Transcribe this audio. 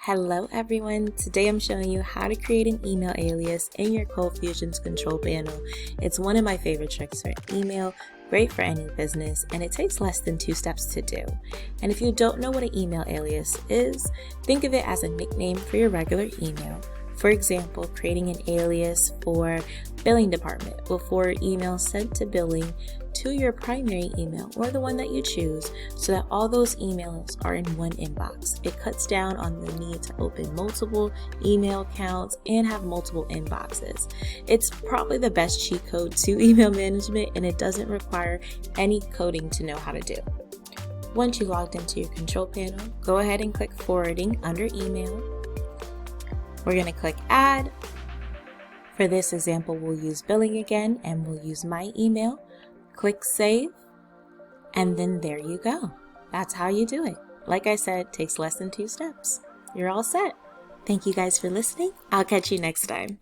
Hello everyone, today I'm showing you how to create an email alias in your ColdFusion's control panel. It's one of my favorite tricks for email, great for any business, and it takes less than 2 steps to do. And if you don't know what an email alias is, think of it as a nickname for your regular email. For example, creating an alias for billing department will forward emails sent to billing to your primary email or the one that you choose so that all those emails are in one inbox. It cuts down on the need to open multiple email accounts and have multiple inboxes. It's probably the best cheat code to email management, and it doesn't require any coding to know how to do. Once you logged into your control panel, go ahead and click forwarding under email. We're going to click add. For this example, we'll use billing again and we'll use my email. Click save, and then there you go. That's how you do it. Like I said, it takes less than 2 steps. You're all set. Thank you guys for listening. I'll catch you next time.